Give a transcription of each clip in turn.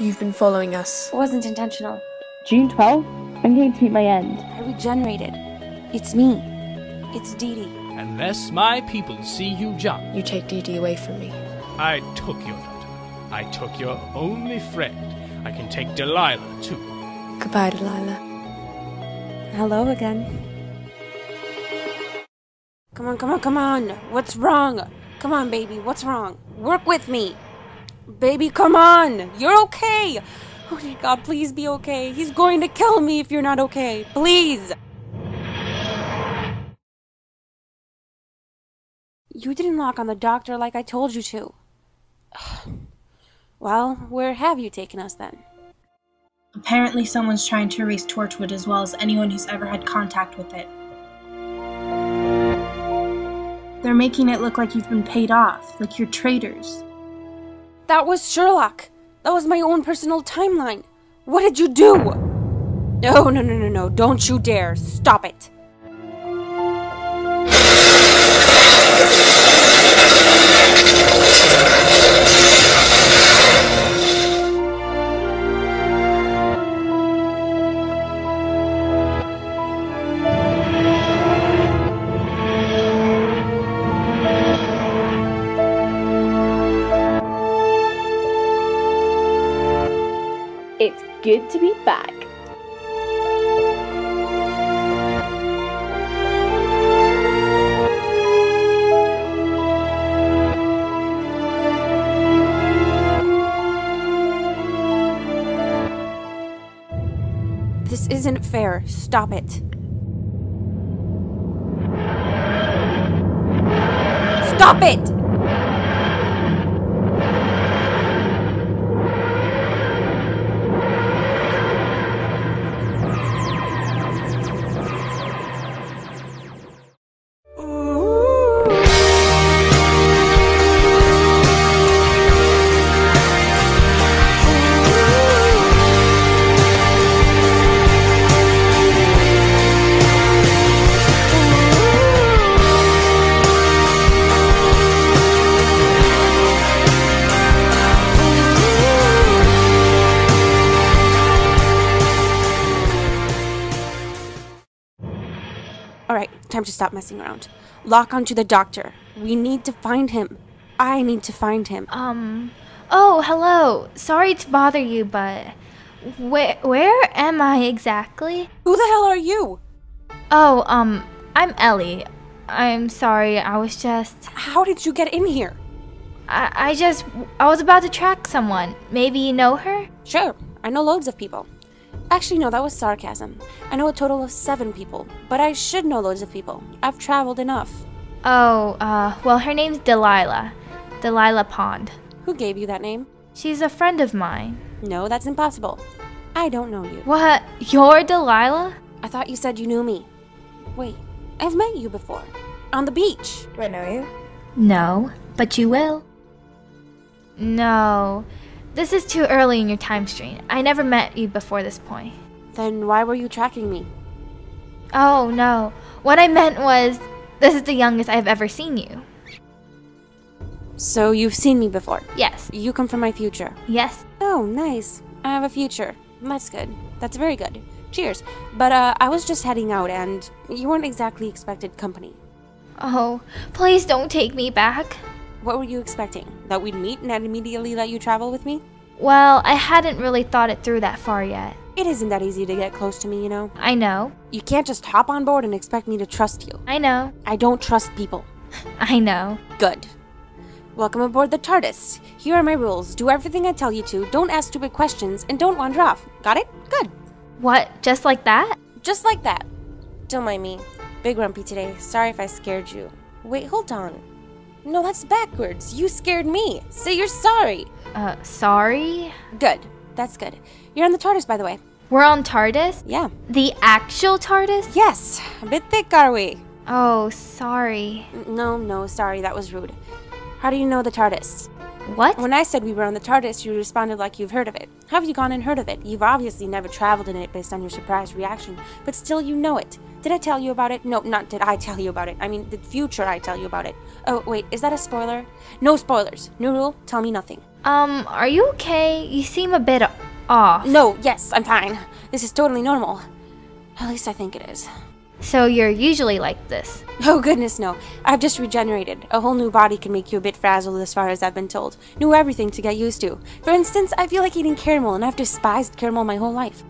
You've been following us. It wasn't intentional. June 12th? I'm going to meet my end. I regenerated. It's me. It's Dee Dee. Unless my people see you jump. You take Dee Dee away from me. I took your daughter. I took your only friend. I can take Dahlila too. Goodbye, Dahlila. Hello again. Come on, come on, come on. What's wrong? Come on, baby. What's wrong? Work with me. Baby, come on. You're okay. Oh my God, please be okay. He's going to kill me if you're not okay. Please. You didn't knock on the doctor like I told you to. Well, where have you taken us then? Apparently someone's trying to erase Torchwood as well as anyone who's ever had contact with it. They're making it look like you've been paid off, like you're traitors. That was Sherlock. That was my own personal timeline. What did you do? No, no, no, no, no. Don't you dare. Stop it. It's good to be back. This isn't fair. Stop it. Stop it! Alright, time to stop messing around. Lock onto the doctor. We need to find him. I need to find him. Oh, hello. Sorry to bother you, but where am I exactly? Who the hell are you? Oh, I'm Ellie. I'm sorry, I was just... How did you get in here? I was about to track someone. Maybe you know her? Sure, I know loads of people. Actually, no, that was sarcasm. I know a total of 7 people, but I should know loads of people. I've traveled enough. Oh, well, her name's Dahlila. Dahlila Pond. Who gave you that name? She's a friend of mine. No, that's impossible. I don't know you. What? You're Dahlila? I thought you said you knew me. Wait, I've met you before. On the beach. Do I know you? No, but you will. No. This is too early in your time stream. I never met you before this point. Then why were you tracking me? Oh, no. What I meant was, this is the youngest I've ever seen you. So you've seen me before? Yes. You come from my future? Yes. Oh, nice. I have a future. That's good. That's very good. Cheers. But I was just heading out and you weren't exactly expected company. Oh, please don't take me back. What were you expecting? That we'd meet and I'd immediately let you travel with me? Well, I hadn't really thought it through that far yet. It isn't that easy to get close to me, you know? I know. You can't just hop on board and expect me to trust you. I know. I don't trust people. I know. Good. Welcome aboard the TARDIS. Here are my rules. Do everything I tell you to, don't ask stupid questions, and don't wander off. Got it? Good. What? Just like that? Just like that. Don't mind me. Big grumpy today. Sorry if I scared you. Wait, hold on. No, that's backwards. You scared me. Say you're sorry. Sorry? Good. That's good. You're on the TARDIS, by the way. We're on TARDIS? Yeah. The actual TARDIS? Yes. A bit thick, are we? Oh, sorry. No, sorry. That was rude. How do you know the TARDIS? What? When I said we were on the TARDIS, you responded like you've heard of it. How have you gone and heard of it? You've obviously never traveled in it based on your surprised reaction, but still you know it. Did I tell you about it? No, not did I tell you about it. I mean, the future I tell you about it. Oh, wait, is that a spoiler? No spoilers. New rule, tell me nothing. Are you okay? You seem a bit off. No, yes, I'm fine. This is totally normal. At least I think it is. So you're usually like this? Oh goodness, no. I've just regenerated. A whole new body can make you a bit frazzled as far as I've been told. Knew everything to get used to. For instance, I feel like eating caramel and I've despised caramel my whole life.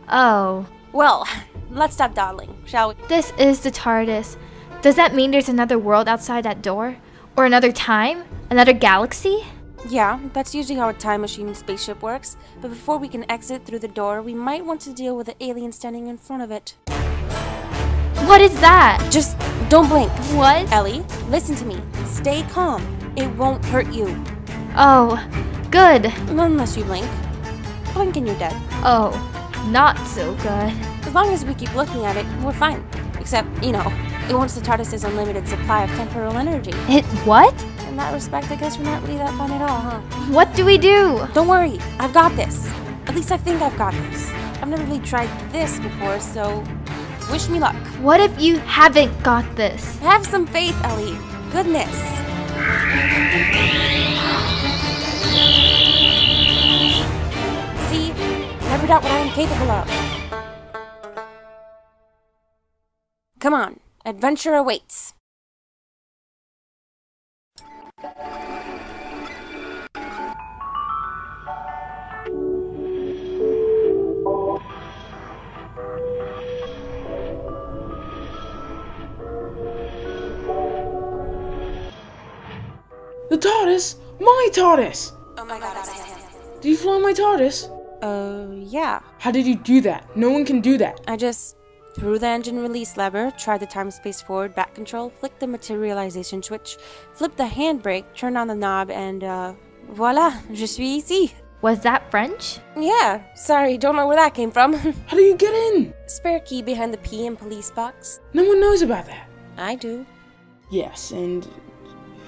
Oh. Well, let's stop dawdling, shall we? This is the TARDIS. Does that mean there's another world outside that door? Or another time? Another galaxy? Yeah, that's usually how a time machine spaceship works. But before we can exit through the door, we might want to deal with the alien standing in front of it. What is that? Just don't blink. What? Ellie, listen to me. Stay calm. It won't hurt you. Oh, good. Unless you blink. Blink and you're dead. Oh, not so good. As long as we keep looking at it, we're fine. Except, you know, it wants the TARDIS's unlimited supply of temporal energy. It what? In that respect, I guess we're not really that fun at all, huh? What do we do? Don't worry, I've got this. At least I think I've got this. I've never really tried this before, so wish me luck. What if you haven't got this? Have some faith, Ellie. Goodness. See? Never doubt what I am capable of. Come on, adventure awaits. The TARDIS? My TARDIS! Oh my god, it's him. Did you fly my TARDIS? Yeah. How did you do that? No one can do that. I just threw the engine release lever, tried the time space forward back control, flicked the materialization switch, flipped the handbrake, turned on the knob, and voila, je suis ici. Was that French? Yeah, sorry, don't know where that came from. How do you get in? Spare key behind the P in police box. No one knows about that. I do. Yes, and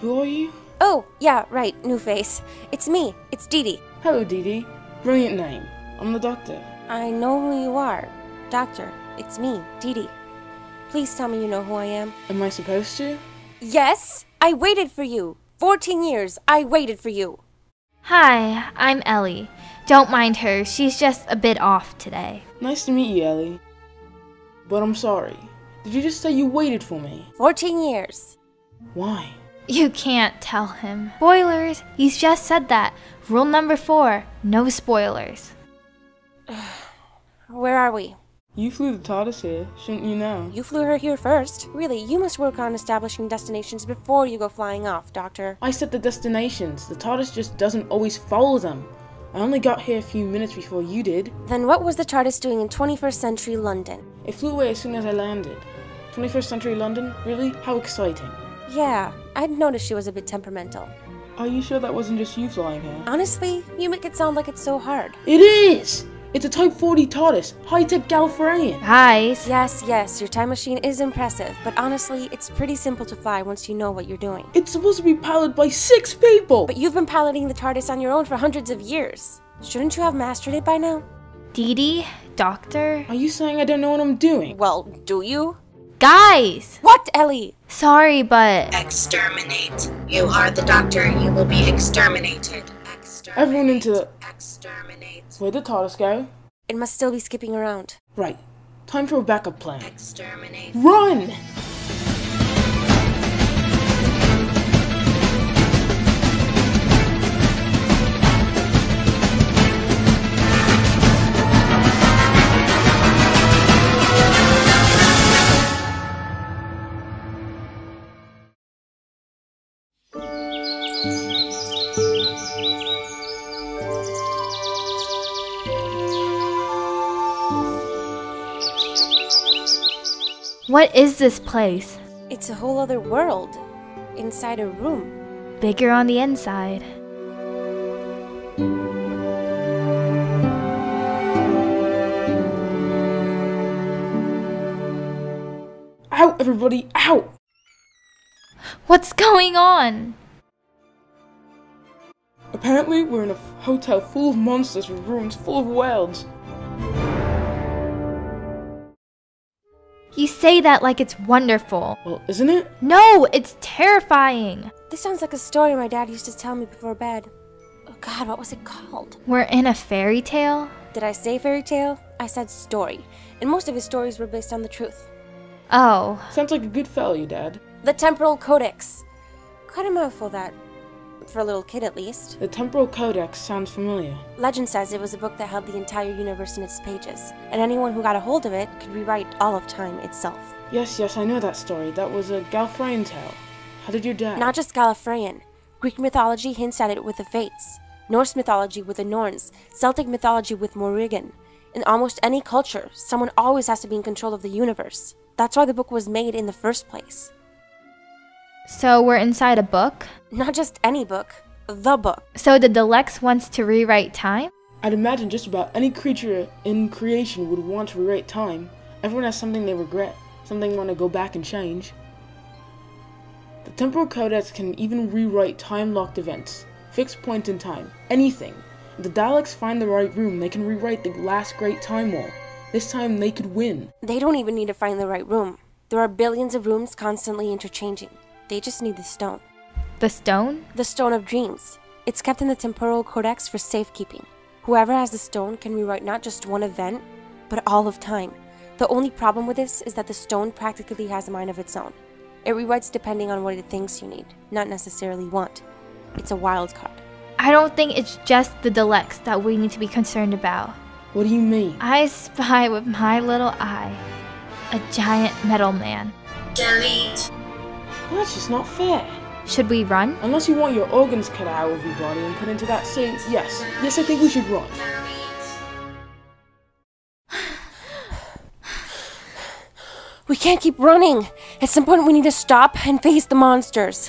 who are you? Oh, yeah, right, new face. It's me, it's Dee Dee. Hello, Dee Dee. Brilliant name. I'm the doctor. I know who you are. Doctor, it's me, Dee Dee. Please tell me you know who I am. Am I supposed to? Yes, I waited for you. 14 years, I waited for you. Hi, I'm Ellie. Don't mind her, she's just a bit off today. Nice to meet you, Ellie. But I'm sorry. Did you just say you waited for me? 14 years. Why? You can't tell him. Spoilers! He's just said that. Rule number 4, no spoilers. Where are we? You flew the TARDIS here, shouldn't you know? You flew her here first. Really, you must work on establishing destinations before you go flying off, Doctor. I set the destinations. The TARDIS just doesn't always follow them. I only got here a few minutes before you did. Then what was the TARDIS doing in 21st century London? It flew away as soon as I landed. 21st century London? Really? How exciting. Yeah, I'd noticed she was a bit temperamental. Are you sure that wasn't just you flying here? Honestly, you make it sound like it's so hard. It is! It's a Type 40 TARDIS, high-tech Gallifreyan. Guys. Yes, your time machine is impressive, but honestly, it's pretty simple to fly once you know what you're doing. It's supposed to be piloted by 6 people! But you've been piloting the TARDIS on your own for hundreds of years. Shouldn't you have mastered it by now? Dee Dee? Doctor? Are you saying I don't know what I'm doing? Well, do you? Guys! What, Ellie? Sorry, but... Exterminate. You are the doctor. You will be exterminated. Everyone into the... Exterminate. Where'd the TARDIS go? It must still be skipping around. Right. Time for a backup plan. Exterminate. Run! What is this place? It's a whole other world. Inside a room. Bigger on the inside. Out, everybody, out! What's going on? Apparently, we're in a hotel full of monsters with rooms full of worlds. You say that like it's wonderful. Well, isn't it? No, it's terrifying. This sounds like a story my dad used to tell me before bed. A God, what was it called? We're in a fairy tale? Did I say fairy tale? I said story. And most of his stories were based on the truth. Oh. Sounds like a good fellow, your dad. The Temporal Codex. Quite a mouthful, that. For a little kid, at least. The Temporal Codex sounds familiar. Legend says it was a book that held the entire universe in its pages, and anyone who got a hold of it could rewrite all of time itself. Yes, I know that story. That was a Gallifreyan tale. How did your dad? Not just Gallifreyan. Greek mythology hints at it with the Fates. Norse mythology with the Norns. Celtic mythology with Morrigan. In almost any culture, someone always has to be in control of the universe. That's why the book was made in the first place. So we're inside a book? Not just any book. The book. So the Daleks wants to rewrite time? I'd imagine just about any creature in creation would want to rewrite time. Everyone has something they regret, something they want to go back and change. The Temporal Codex can even rewrite time-locked events, fixed points in time, anything. If the Daleks find the right room, they can rewrite the last great time war. This time they could win. They don't even need to find the right room. There are billions of rooms constantly interchanging. They just need the stone. The stone? The Stone of Dreams. It's kept in the Temporal Codex for safekeeping. Whoever has the stone can rewrite not just one event, but all of time. The only problem with this is that the stone practically has a mind of its own. It rewrites depending on what it thinks you need, not necessarily want. It's a wild card. I don't think it's just the Daleks that we need to be concerned about. What do you mean? I spy with my little eye a giant metal man. Delete. Well, that's just not fair. Should we run? Unless you want your organs cut out of your body and put into that suit, yes, I think we should run. We can't keep running. At some point we need to stop and face the monsters.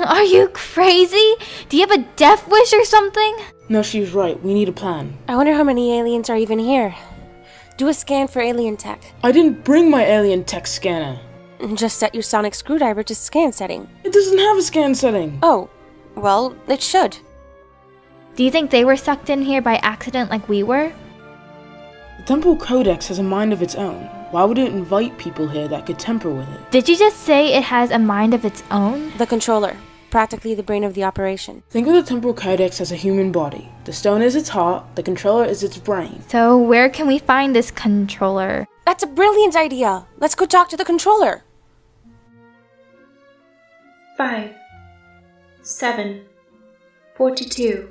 Are you crazy? Do you have a death wish or something? No, she's right. We need a plan. I wonder how many aliens are even here. Do a scan for alien tech. I didn't bring my alien tech scanner. Just set your sonic screwdriver to scan setting. It doesn't have a scan setting. Oh, well, it should. Do you think they were sucked in here by accident like we were? The Temporal Codex has a mind of its own. Why would it invite people here that could tamper with it? Did you just say it has a mind of its own? The controller. Practically the brain of the operation. Think of the Temporal Codex as a human body. The stone is its heart, the controller is its brain. So where can we find this controller? That's a brilliant idea! Let's go talk to the controller! 5, 7, 42,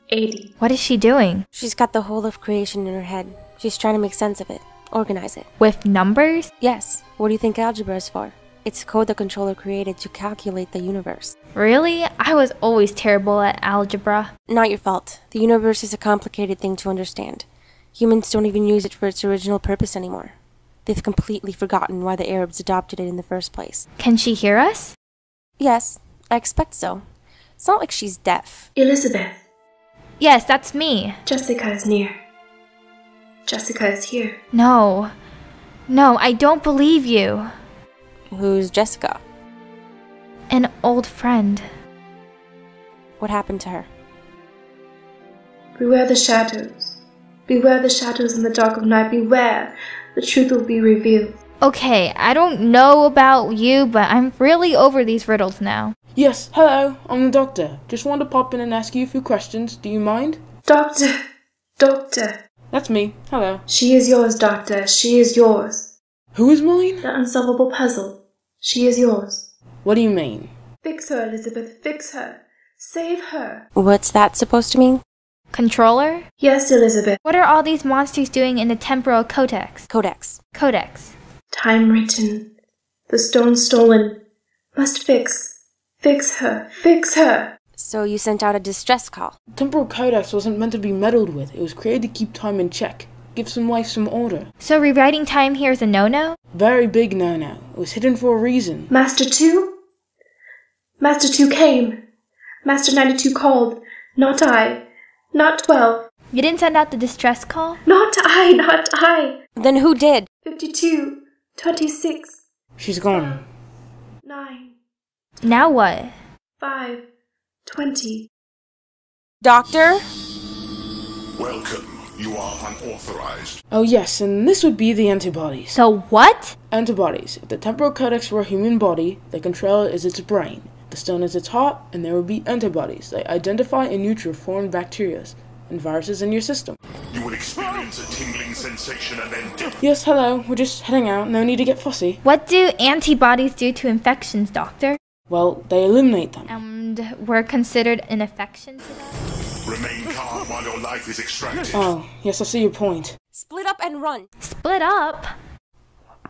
80. What is she doing? She's got the whole of creation in her head. She's trying to make sense of it. Organize it. With numbers? Yes. What do you think algebra is for? It's code the controller created to calculate the universe. Really? I was always terrible at algebra. Not your fault. The universe is a complicated thing to understand. Humans don't even use it for its original purpose anymore. They've completely forgotten why the Arabs adopted it in the first place. Can she hear us? Yes, I expect so. It's not like she's deaf. Elizabeth. Yes, that's me. Jessica is near. Jessica is here. No. No, I don't believe you. Who's Jessica? An old friend. What happened to her? Beware the shadows. Beware the shadows in the dark of night. Beware. The truth will be revealed. Okay, I don't know about you, but I'm really over these riddles now. Yes, hello, I'm the doctor. Just wanted to pop in and ask you a few questions. Do you mind? Doctor. Doctor. That's me. Hello. She is yours, Doctor. She is yours. Who is mine? The unsolvable puzzle. She is yours. What do you mean? Fix her, Elizabeth. Fix her. Save her. What's that supposed to mean? Controller? Yes, Elizabeth. What are all these monsters doing in the Temporal Codex? Codex. Codex. Time written. The stone stolen. Must fix. Fix her. Fix her. So you sent out a distress call. The Temporal Codex wasn't meant to be meddled with. It was created to keep time in check. Give some life some order. So rewriting time here is a no-no? Very big no-no. It was hidden for a reason. Master 2? Master 2 came. Master 92 called. Not I. Not 12. You didn't send out the distress call? Not I. Not I. Then who did? 52. 26. She's gone. 9. Now what? 5. 20. Doctor? Welcome. You are unauthorized. Oh yes, and this would be the antibodies. So what? Antibodies. If the Temporal Codex were a human body, the controller is its brain. The stone is its heart, and there will be antibodies that identify and neuter foreign bacteria and viruses in your system. You will experience a tingling sensation and then death. Yes, hello. We're just heading out. No need to get fussy. What do antibodies do to infections, Doctor? Well, they eliminate them. And we're considered an infection to them? Remain calm while your life is extracted. Oh, yes, I see your point. Split up and run. Split up?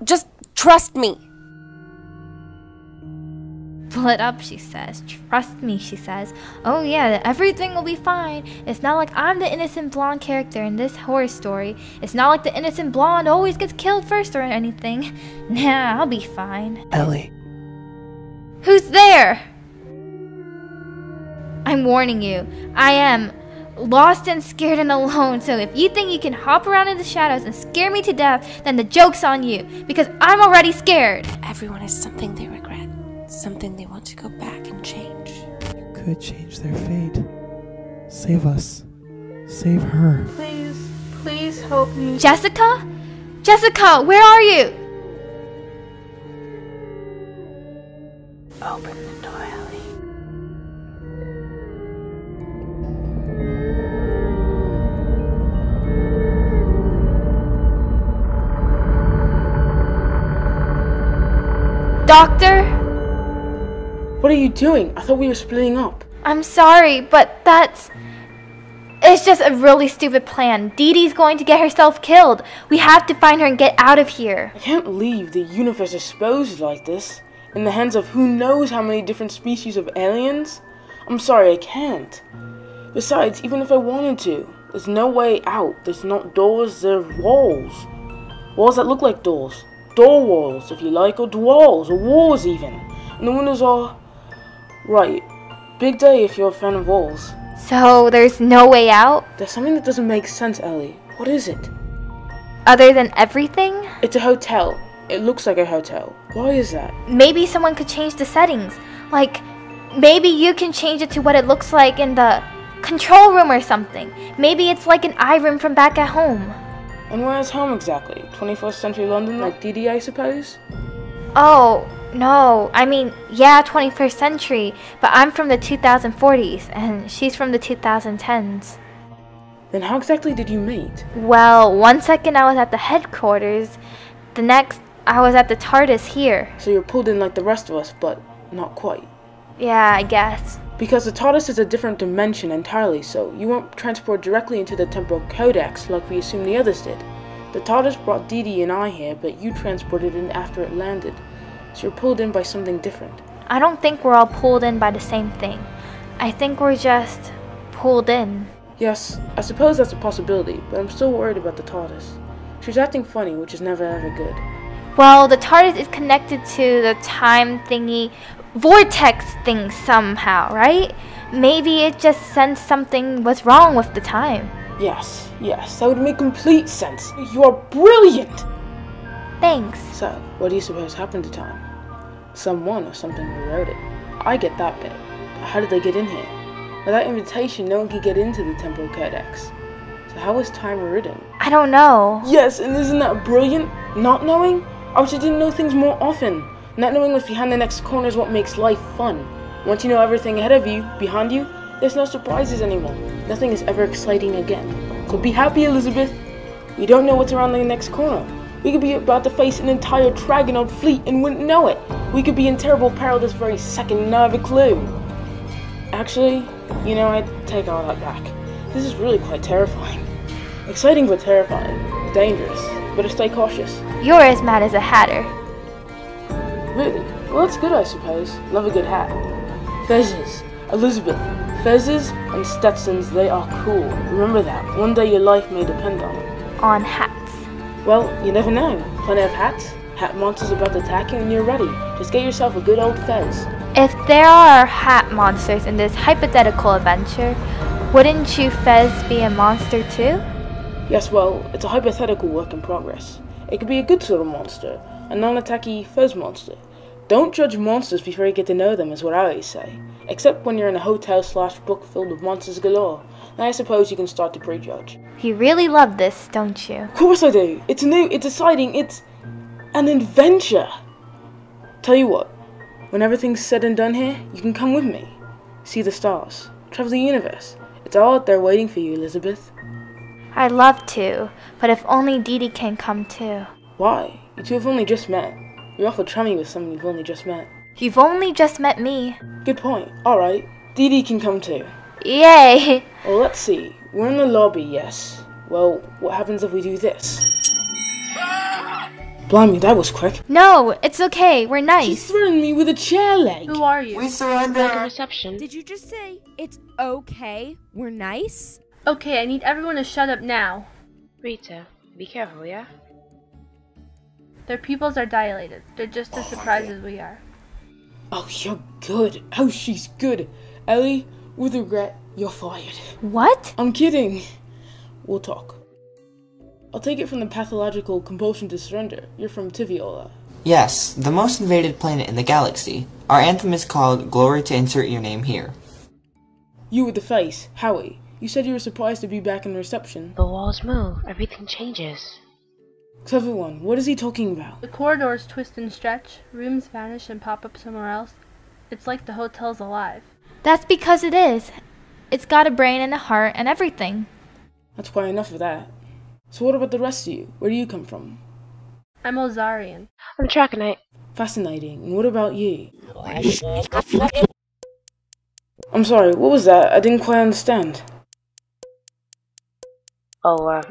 Just trust me. Split up, she says. Trust me, she says. Oh yeah, everything will be fine. It's not like I'm the innocent blonde character in this horror story. It's not like the innocent blonde always gets killed first or anything. Nah, I'll be fine. Ellie. Who's there? I'm warning you. I am lost and scared and alone, so if you think you can hop around in the shadows and scare me to death, then the joke's on you, because I'm already scared. Everyone has something they regret. Something they want to go back and change. You could change their fate. Save us. Save her. Please, please help me. Jessica? Jessica, where are you? Open the door, Ellie. Doctor? What are you doing? I thought we were splitting up. I'm sorry, but it's just a really stupid plan. Dee Dee's going to get herself killed. We have to find her and get out of here. I can't leave the universe exposed like this, in the hands of who knows how many different species of aliens. I'm sorry, I can't. Besides, even if I wanted to, there's no way out. There's not doors, there are walls. Walls that look like doors. Door walls, if you like, or walls, or walls even. And the windows are... right. Big day if you're a fan of walls. So there's no way out? There's something that doesn't make sense, Ellie. What is it? Other than everything? It's a hotel. It looks like a hotel. Why is that? Maybe someone could change the settings. Like, maybe you can change it to what it looks like in the control room or something. Maybe it's like an iRoom from back at home. And where is home exactly? 21st century London, like Dee Dee, I suppose? Oh, no. I mean, yeah, 21st century, but I'm from the 2040s, and she's from the 2010s. Then how exactly did you meet? Well, one second I was at the headquarters, the next I was at the TARDIS here. So you're pulled in like the rest of us, but not quite. Yeah, I guess. Because the TARDIS is a different dimension entirely, so you weren't transported directly into the temporal codex like we assumed the others did. The TARDIS brought Dee Dee and I here, but you transported in after it landed. So you're pulled in by something different. I don't think we're all pulled in by the same thing. I think we're just pulled in. Yes, I suppose that's a possibility, but I'm still worried about the TARDIS. She's acting funny, which is never ever good. Well, the TARDIS is connected to the time thingy, vortex thing somehow, right? Maybe it just sensed something was wrong with the time. Yes, that would make complete sense. You are brilliant! Thanks. So, what do you suppose happened to time? Someone or something rewrote it. I get that bit. But how did they get in here? Without invitation, no one could get into the temporal codex. So how was time rewritten? I don't know. Yes, and isn't that brilliant? Not knowing? I wish I didn't know things more often. Not knowing what's behind the next corner is what makes life fun. Once you know everything ahead of you, behind you, there's no surprises anymore. Nothing is ever exciting again. So be happy, Elizabeth. We don't know what's around the next corner. We could be about to face an entire Dragonaut fleet and wouldn't know it. We could be in terrible peril this very second and not have a clue. Actually, you know, I take all that back. This is really quite terrifying. Exciting but terrifying. Dangerous. Better stay cautious. You're as mad as a hatter. Really? Well, that's good, I suppose. Love a good hat. Fezzes. Elizabeth. Fezzes and Stetsons, they are cool. Remember that. One day your life may depend on it. On hats. Well, you never know. Plenty of hats. Hat monsters about to attack you and you're ready. Just get yourself a good old fez. If there are hat monsters in this hypothetical adventure, wouldn't you Fez be a monster too? Yes, well, it's a hypothetical work in progress. It could be a good sort of monster, a non-attacky Fez monster. Don't judge monsters before you get to know them is what I always say. Except when you're in a hotel/book filled with monsters galore. Then I suppose you can start to prejudge. You really love this, don't you? Of course I do. It's new, it's exciting, it's an adventure. Tell you what, When everything's said and done here, you can come with me. See the stars. Travel the universe. It's all out there waiting for you, Elizabeth. I'd love to, but if only Dee Dee can come too. Why? You two have only just met. You're awful chummy with someone you've only just met. You've only just met me. Good point. Alright, Dee Dee can come too. Yay! Well, let's see. We're in the lobby, yes. Well, what happens if we do this? Blimey, that was quick. No, it's okay. We're nice. She's threatened me with a chair leg. Who are you? We surrender. Like a reception. Did you just say it's okay? We're nice? Okay, I need everyone to shut up now. Rita, be careful, yeah? Their pupils are dilated. They're just as surprised as we are. Oh, you're good. Oh, she's good. Ellie, with regret, you're fired. What? I'm kidding. We'll talk. I'll take it from the pathological compulsion to surrender. You're from Tiviola. Yes, the most invaded planet in the galaxy. Our anthem is called Glory to Insert Your Name Here. You with the face, Howie. You said you were surprised to be back in reception. The walls move. Everything changes. Clever one, what is he talking about? The corridors twist and stretch, rooms vanish and pop up somewhere else. It's like the hotel's alive. That's because it is. It's got a brain and a heart and everything. That's quite enough of that. So what about the rest of you? Where do you come from? I'm Ozarian. I'm Traconite. Fascinating. And what about you? I'm sorry, what was that? I didn't quite understand. Oh,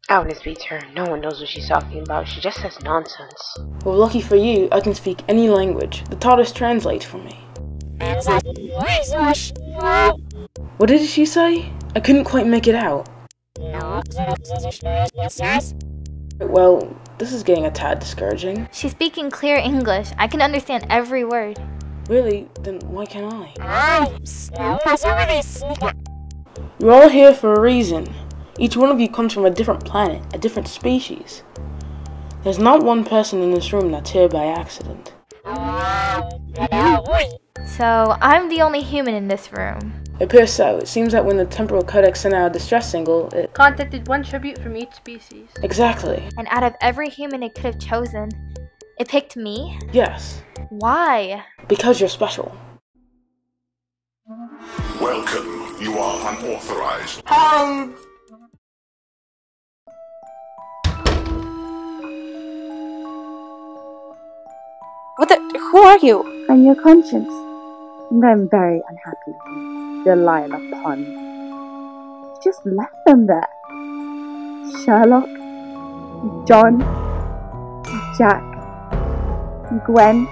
I wouldn't speak to her. No one knows what she's talking about. She just says nonsense. Well, lucky for you, I can speak any language. The TARDIS translates for me. What did she say? I couldn't quite make it out. Well, this is getting a tad discouraging. She's speaking clear English. I can understand every word. Really? Then why can't I? You're all here for a reason. Each one of you comes from a different planet, a different species. There's not one person in this room that's here by accident. So, I'm the only human in this room. It appears so. It seems that when the Temporal Codex sent out a distress signal, it contacted one tribute from each species. Exactly. And out of every human it could have chosen, it picked me? Yes. Why? Because you're special. Welcome. You are unauthorized. What the? Who are you? I'm your conscience. And I'm very unhappy with you, Dahlila Pond. You just left them there. Sherlock, John, Jack, Gwen.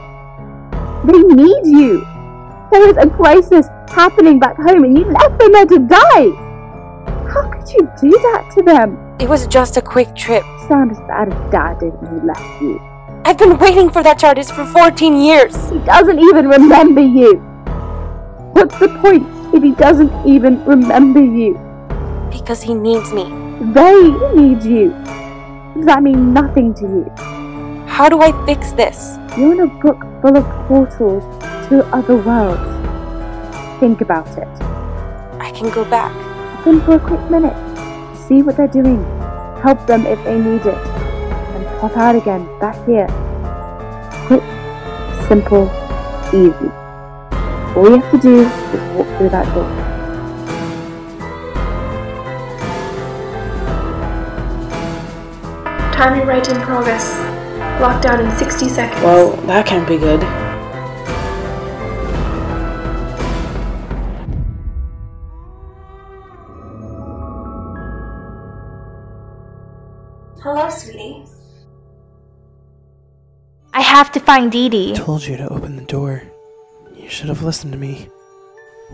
They need you. There is a crisis happening back home and you left them there to die. How could you do that to them? It was just a quick trip. You sound as bad as Dad did when he left you. I've been waiting for that TARDIS for 14 years. He doesn't even remember you. What's the point if he doesn't even remember you? Because he needs me. They need you. Does that mean nothing to you? How do I fix this? You're in a book full of portals to other worlds. Think about it. I can go back. Then for a quick minute. See what they're doing. Help them if they need it. And pop out again, back here. Quick, simple, easy. All you have to do is walk through that door. Time rewrite in progress. Lockdown in 60 seconds. Well, that can't be good. Hello, sweetie. I have to find Dee Dee. I told you to open the door. You should have listened to me.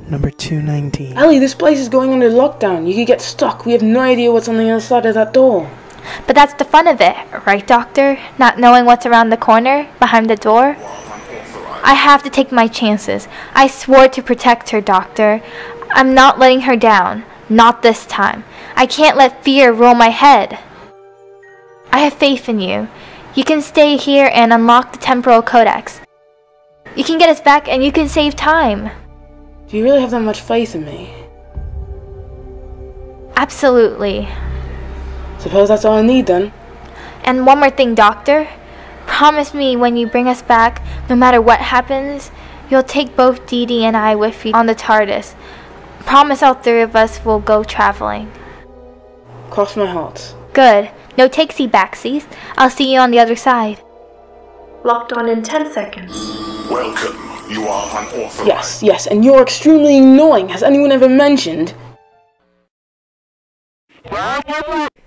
Number 219. Ellie, this place is going under lockdown. You could get stuck. We have no idea what's on the other side of that door. But that's the fun of it, right, Doctor? Not knowing what's around the corner, behind the door? I have to take my chances. I swore to protect her, Doctor. I'm not letting her down. Not this time. I can't let fear rule my head. I have faith in you. You can stay here and unlock the Temporal Codex. You can get us back and you can save time. Do you really have that much faith in me? Absolutely. Suppose that's all I need then. And one more thing, Doctor. Promise me when you bring us back, no matter what happens, You'll take both Dee Dee and I with you on the TARDIS. Promise all three of us will go traveling. Cross my heart. Good. No takesy-backsies. I'll see you on the other side. Locked on in 10 seconds. Welcome. You are unauthorized. Yes, yes, and you're extremely annoying. Has anyone ever mentioned?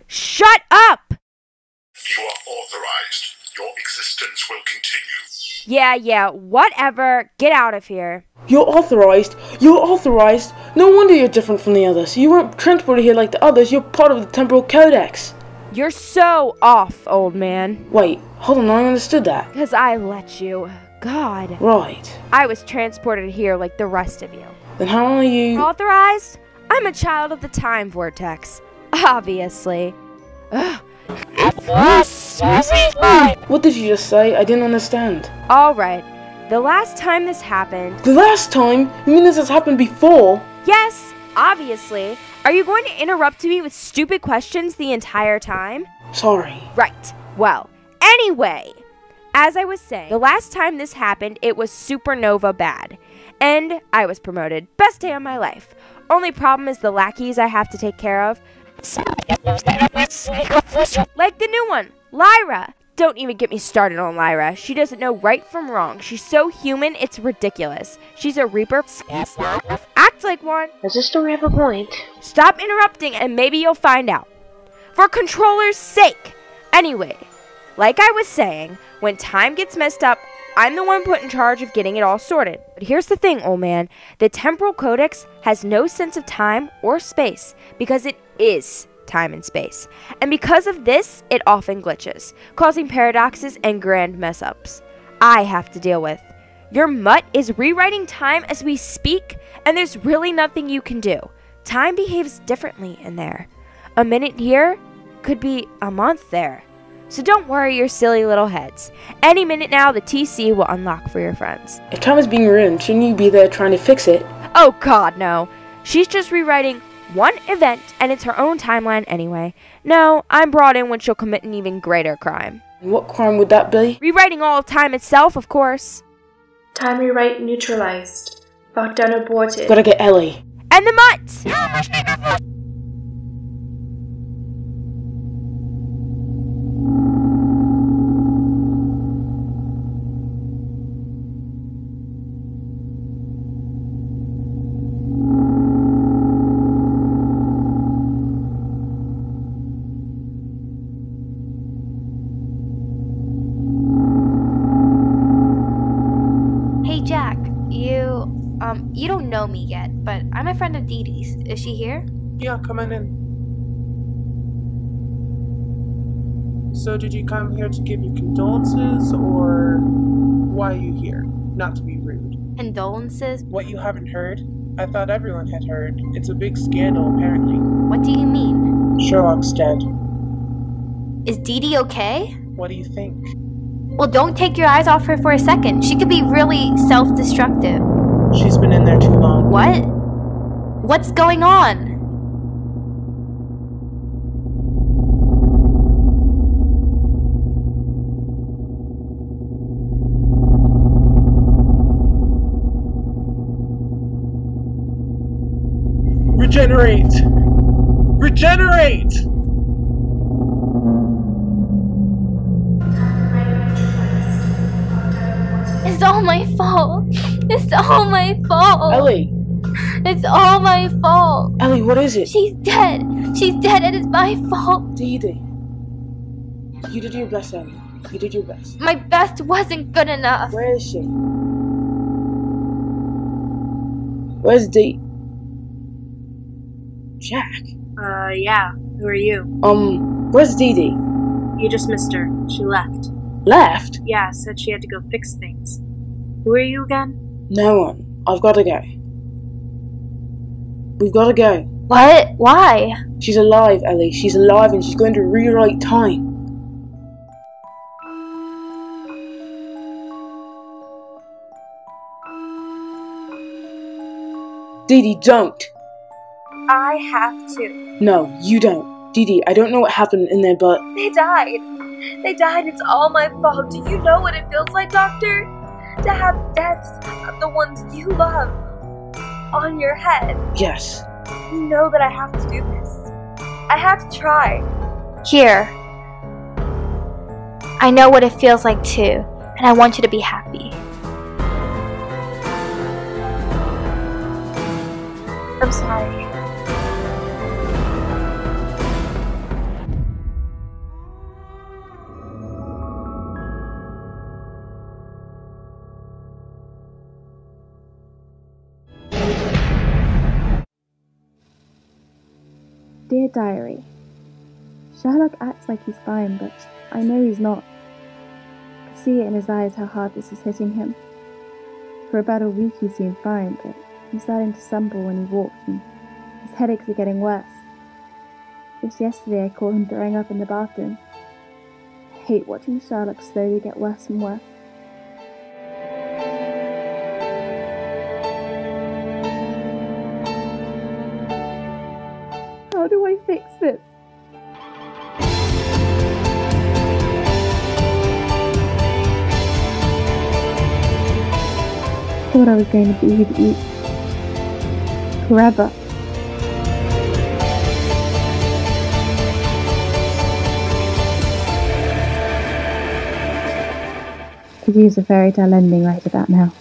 Shut up! You are authorized. Your existence will continue. Yeah, whatever. Get out of here. You're authorized? You're authorized? No wonder you're different from the others. You weren't transported here like the others. You're part of the Temporal Codex. You're so off, old man. Wait, hold on, I understood that. 'Cause I let you. God. Right. I was transported here like the rest of you. Then how are you... Authorized? I'm a child of the time vortex. Obviously. Ugh. What did you just say? I didn't understand. Alright. The last time this happened... The last time? You mean this has happened before? Yes, obviously. Are you going to interrupt me with stupid questions the entire time? Sorry. Right. Well, anyway, as I was saying, the last time this happened, it was supernova bad. And I was promoted. Best day of my life. Only problem is the lackeys I have to take care of. Like the new one, Lyra. Don't even get me started on Lyra. She doesn't know right from wrong. She's so human, it's ridiculous. She's a Reaper. Act like one. Does this story have a point? Stop interrupting and maybe you'll find out. For controller's sake. Anyway, like I was saying, when time gets messed up, I'm the one put in charge of getting it all sorted. But here's the thing, old man. The Temporal Codex has no sense of time or space because it is time and space. And because of this, it often glitches, causing paradoxes and grand mess-ups I have to deal with. Your mutt is rewriting time as we speak, and there's really nothing you can do. Time behaves differently in there. A minute here could be a month there. So don't worry your silly little heads. Any minute now, the TC will unlock for your friends. If time is being ruined, shouldn't you be there trying to fix it? Oh god, no. She's just rewriting one event, and it's her own timeline anyway. No, I'm brought in when she'll commit an even greater crime. What crime would that be? Rewriting all of time itself, of course. Time rewrite neutralized. Lockdown aborted. Gotta get Ellie. And the mutt! Hey Jack, you don't know me yet, but I'm a friend of Dee Dee's. Is she here? Yeah, come on in. So did you come here to give your condolences, or why are you here? Not to be rude. Condolences? What, you haven't heard? I thought everyone had heard. It's a big scandal, apparently. What do you mean? Sherlock's dead. Is Dee Dee okay? What do you think? Well, don't take your eyes off her for a second. She could be really self-destructive. She's been in there too long. What? What's going on? Regenerate! Regenerate! It's all my fault. It's all my fault. Ellie! It's all my fault. Ellie, what is it? She's dead. She's dead and it's my fault. Dee Dee. You did your best, Ellie. You did your best. My best wasn't good enough. Where is she? Where's Dee? Jack? Yeah. Who are you? Where's Dee Dee? You just missed her. She left. Left? Yeah, said she had to go fix things. Who are you again? No one. I've gotta go. We've gotta go. What? Why? She's alive, Ellie. She's alive and she's going to rewrite time. Dee Dee, don't! I have to. No, you don't. Dee Dee, I don't know what happened in there, but... They died. They died. It's all my fault. Do you know what it feels like, Doctor? to have deaths of the ones you love on your head. Yes. You know that I have to do this. I have to try. Here. I know what it feels like too, and I want you to be happy. I'm sorry. Dear Diary, Sherlock acts like he's fine, but I know he's not. I can see it in his eyes how hard this is hitting him. For about a week he seemed fine, but he's starting to stumble when he walks and his headaches are getting worse. Just yesterday I caught him throwing up in the bathroom. I hate watching Sherlock slowly get worse and worse. How do I fix this? I thought I was going to be with you forever. Could use a fairy tale ending right about now.